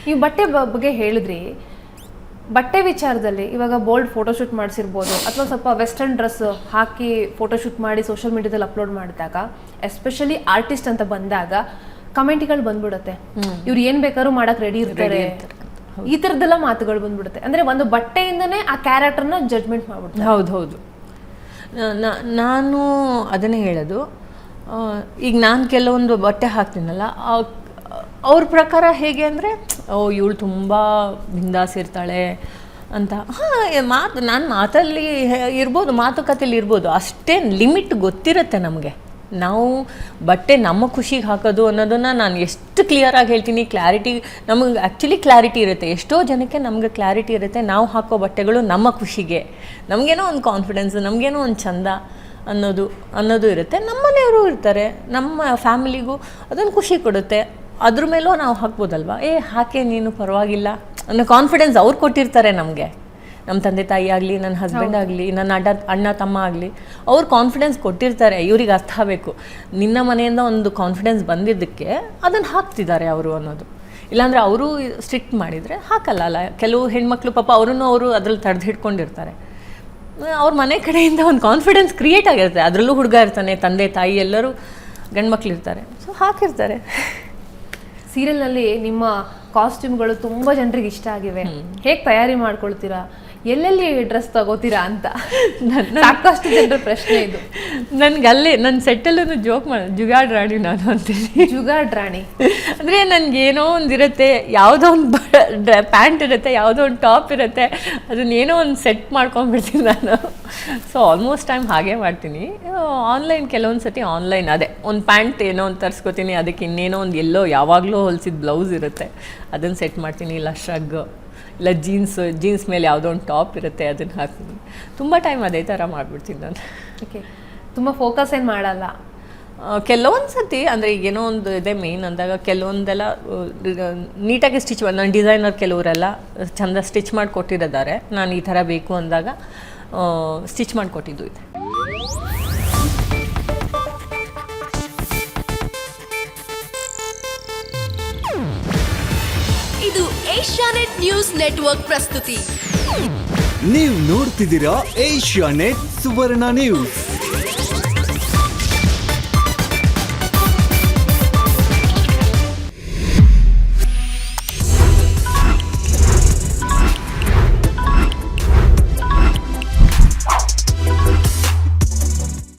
ನೀವು ಬಟ್ಟೆ ಬಗ್ಗೆ ಹೇಳಿದ್ರಿ, ಬಟ್ಟೆ ವಿಚಾರದಲ್ಲಿ ಇವಾಗ ಬೋಲ್ಡ್ ಫೋಟೋಶೂಟ್ ಮಾಡಿಸಿರ್ಬೋದು ಅಥವಾ ಸ್ವಲ್ಪ ವೆಸ್ಟರ್ನ್ ಡ್ರೆಸ್ ಹಾಕಿ ಫೋಟೋಶೂಟ್ ಮಾಡಿ ಸೋಷಿಯಲ್ ಮೀಡಿಯಾದಲ್ಲಿ ಅಪ್ಲೋಡ್ ಮಾಡಿದಾಗ, ಎಸ್ಪೆಷಲಿ ಆರ್ಟಿಸ್ಟ್ ಅಂತ ಬಂದಾಗ ಕಮೆಂಟ್ಗಳು ಬಂದ್ಬಿಡುತ್ತೆ, ಇವ್ರು ಏನ್ ಬೇಕಾದ್ರೂ ಮಾಡಕ್ ರೆಡಿ ಇರ್ತಾರೆ, ಈ ತರದೆಲ್ಲ ಮಾತುಗಳು ಬಂದ್ಬಿಡುತ್ತೆ. ಅಂದ್ರೆ ಒಂದು ಬಟ್ಟೆಯಿಂದನೇ ಆ ಕ್ಯಾರೆಕ್ಟರ್ನ ಜಡ್ಜ್ಮೆಂಟ್ ಮಾಡ್ಬಿಡ್ತಾರೆ. ಹೌದು, ನಾನು ಅದನ್ನೇ ಹೇಳೋದು. ಈಗ ನಾನು ಕೆಲವೊಂದು ಬಟ್ಟೆ ಹಾಕ್ತೀನಲ್ಲ, ಅವ್ರ ಪ್ರಕಾರ ಹೇಗೆ ಅಂದರೆ, ಇವಳು ತುಂಬ ಬಿಂದಾಸ್ ಇರ್ತಾಳೆ ಅಂತ. ನಾನು ಮಾತಲ್ಲಿ ಇರ್ಬೋದು, ಮಾತುಕತೆಯಲ್ಲಿ ಇರ್ಬೋದು, ಅಷ್ಟೇ ಲಿಮಿಟ್ ಗೊತ್ತಿರುತ್ತೆ ನಮಗೆ. ನಾವು ಬಟ್ಟೆ ನಮ್ಮ ಖುಷಿಗೆ ಹಾಕೋದು ಅನ್ನೋದನ್ನು ನಾನು ಎಷ್ಟು ಕ್ಲಿಯರಾಗಿ ಹೇಳ್ತೀನಿ. ಕ್ಲಾರಿಟಿ ನಮಗೆ ಆ್ಯಕ್ಚುಲಿ ಕ್ಲಾರಿಟಿ ಇರುತ್ತೆ. ಎಷ್ಟೋ ಜನಕ್ಕೆ ನಮಗೆ ಕ್ಲಾರಿಟಿ ಇರುತ್ತೆ, ನಾವು ಹಾಕೋ ಬಟ್ಟೆಗಳು ನಮ್ಮ ಖುಷಿಗೆ, ನಮಗೇನೋ ಒಂದು ಕಾನ್ಫಿಡೆನ್ಸ್, ನಮಗೇನೋ ಒಂದು ಚಂದ ಅನ್ನೋದು ಇರುತ್ತೆ. ನಮ್ಮ ಮನೆಯವರು ಇರ್ತಾರೆ, ನಮ್ಮ ಫ್ಯಾಮಿಲಿಗೂ ಅದೊಂದು ಖುಷಿ ಕೊಡುತ್ತೆ. ಅದ್ರ ಮೇಲೂ ನಾವು ಹಾಕ್ಬೋದಲ್ವ, ಹಾಕೆ ನೀನು ಪರವಾಗಿಲ್ಲ ಅನ್ನೋ ಕಾನ್ಫಿಡೆನ್ಸ್ ಅವ್ರು ಕೊಟ್ಟಿರ್ತಾರೆ ನಮಗೆ. ನಮ್ಮ ತಂದೆ ತಾಯಿ ಆಗಲಿ, ನನ್ನ ಹಸ್ಬೆಂಡ್ ಆಗಲಿ, ನನ್ನ ಅಣ್ಣ ತಮ್ಮ ಆಗಲಿ, ಅವ್ರು ಕಾನ್ಫಿಡೆನ್ಸ್ ಕೊಟ್ಟಿರ್ತಾರೆ. ಇವ್ರಿಗೆ ಅರ್ಥ ಆಗಬೇಕು, ನಿನ್ನ ಮನೆಯಿಂದ ಒಂದು ಕಾನ್ಫಿಡೆನ್ಸ್ ಬಂದಿದ್ದಕ್ಕೆ ಅದನ್ನು ಹಾಕ್ತಿದ್ದಾರೆ ಅವರು ಅನ್ನೋದು. ಇಲ್ಲಾಂದರೆ ಅವರು ಸ್ಟ್ರಿಕ್ಟ್ ಮಾಡಿದರೆ ಹಾಕಲ್ಲ. ಕೆಲವು ಹೆಣ್ಮಕ್ಳು ಪಾಪ ಅವರು ಅದ್ರಲ್ಲಿ ತಡೆದು ಹಿಡ್ಕೊಂಡಿರ್ತಾರೆ. ಅವ್ರ ಮನೆ ಕಡೆಯಿಂದ ಒಂದು ಕಾನ್ಫಿಡೆನ್ಸ್ ಕ್ರಿಯೇಟ್ ಆಗಿರುತ್ತೆ. ಅದರಲ್ಲೂ ಹುಡುಗ ಇರ್ತಾನೆ, ತಂದೆ ತಾಯಿ ಎಲ್ಲರೂ ಗಂಡ್ಮಕ್ಳು ಇರ್ತಾರೆ, ಸೊ ಹಾಕಿರ್ತಾರೆ. ಸೀರಿಯಲ್ನಲ್ಲಿ ನಿಮ್ಮ ಕಾಸ್ಟ್ಯೂಮ್ಗಳು ತುಂಬ ಜನರಿಗೆ ಇಷ್ಟ ಆಗಿವೆ. ಹೇಗೆ ತಯಾರಿ ಮಾಡ್ಕೊಳ್ತೀರಾ, ಎಲ್ಲೆಲ್ಲಿ ಡ್ರೆಸ್ ತಗೋತೀರಾ ಅಂತ ಸಾಕಷ್ಟು ಜನರ ಪ್ರಶ್ನೆ ಇದು. ನನ್ಗೆ ಅಲ್ಲೇ ನನ್ನ ಸೆಟ್ಟಲ್ಲೂ ಜೋಕ್ ಜುಗಾಡ್ ರಾಣಿ ನಾನು ಅಂತೀನಿ. ಜುಗಾಡ್ ರಾಣಿ ಅಂದರೆ ನನಗೇನೋ ಒಂದು ಇರುತ್ತೆ, ಯಾವುದೋ ಒಂದು ಪ್ಯಾಂಟ್ ಇರುತ್ತೆ, ಯಾವುದೋ ಒಂದು ಟಾಪ್ ಇರುತ್ತೆ, ಅದನ್ನೇನೋ ಒಂದು ಸೆಟ್ ಮಾಡ್ಕೊಂಡ್ಬಿಡ್ತೀನಿ ನಾನು. ಸೊ ಆಲ್ಮೋಸ್ಟ್ ಟೈಮ್ ಹಾಗೆ ಮಾಡ್ತೀನಿ. ಆನ್ಲೈನ್ ಕೆಲವೊಂದು ಸತಿ ಆನ್ಲೈನ್ ಅದೇ ಒಂದು ಪ್ಯಾಂಟ್ ಏನೋ ಒಂದು ತರಿಸ್ಕೊತೀನಿ, ಅದಕ್ಕೆ ಇನ್ನೇನೋ ಒಂದು ಎಲ್ಲೋ ಯಾವಾಗಲೂ ಹೊಲಿಸಿದ ಬ್ಲೌಸ್ ಇರುತ್ತೆ, ಅದನ್ನು ಸೆಟ್ ಮಾಡ್ತೀನಿ. ಇಲ್ಲ ಶ್ರಗ್, ಇಲ್ಲ ಜೀನ್ಸ್ ಮೇಲೆ ಯಾವುದೋ ಒಂದು ಟಾಪ್ ಇರುತ್ತೆ, ಅದನ್ನು ಹಾಕ್ತೀನಿ. ತುಂಬ ಟೈಮ್ ಅದೇ ಥರ ಮಾಡಿಬಿಡ್ತೀನಿ ನಾನು. ಓಕೆ, ತುಂಬ ಫೋಕಸ್ ಏನು ಮಾಡಲ್ಲ. ಕೆಲವೊಂದು ಸತಿ ಅಂದರೆ ಈಗೇನೋ ಒಂದು ಇದೆ ಮೇಯ್ನ್ ಅಂದಾಗ ಕೆಲವೊಂದೆಲ್ಲ ನೀಟಾಗಿ ಸ್ಟಿಚ್ ನನ್ನ ಡಿಸೈನರ್ ಕೆಲವರೆಲ್ಲ ಚೆಂದ ಸ್ಟಿಚ್ ಮಾಡಿ ಕೊಟ್ಟಿದ್ದಾರೆ. ನಾನು ಈ ಥರ ಬೇಕು ಅಂದಾಗ ಸ್ಟಿಚ್ ಮಾಡಿಕೊಟ್ಟಿದ್ದು ಇದೆ. ಇದು ಏಷ್ಯಾನೆಟ್ ನ್ಯೂಸ್ ನೆಟ್ವರ್ಕ್ ಪ್ರಸ್ತುತಿ. ನೀವು ನೋಡ್ತಿದ್ದೀರಾ ಏಷ್ಯಾನೆಟ್ ಸುವರ್ಣ ನ್ಯೂಸ್.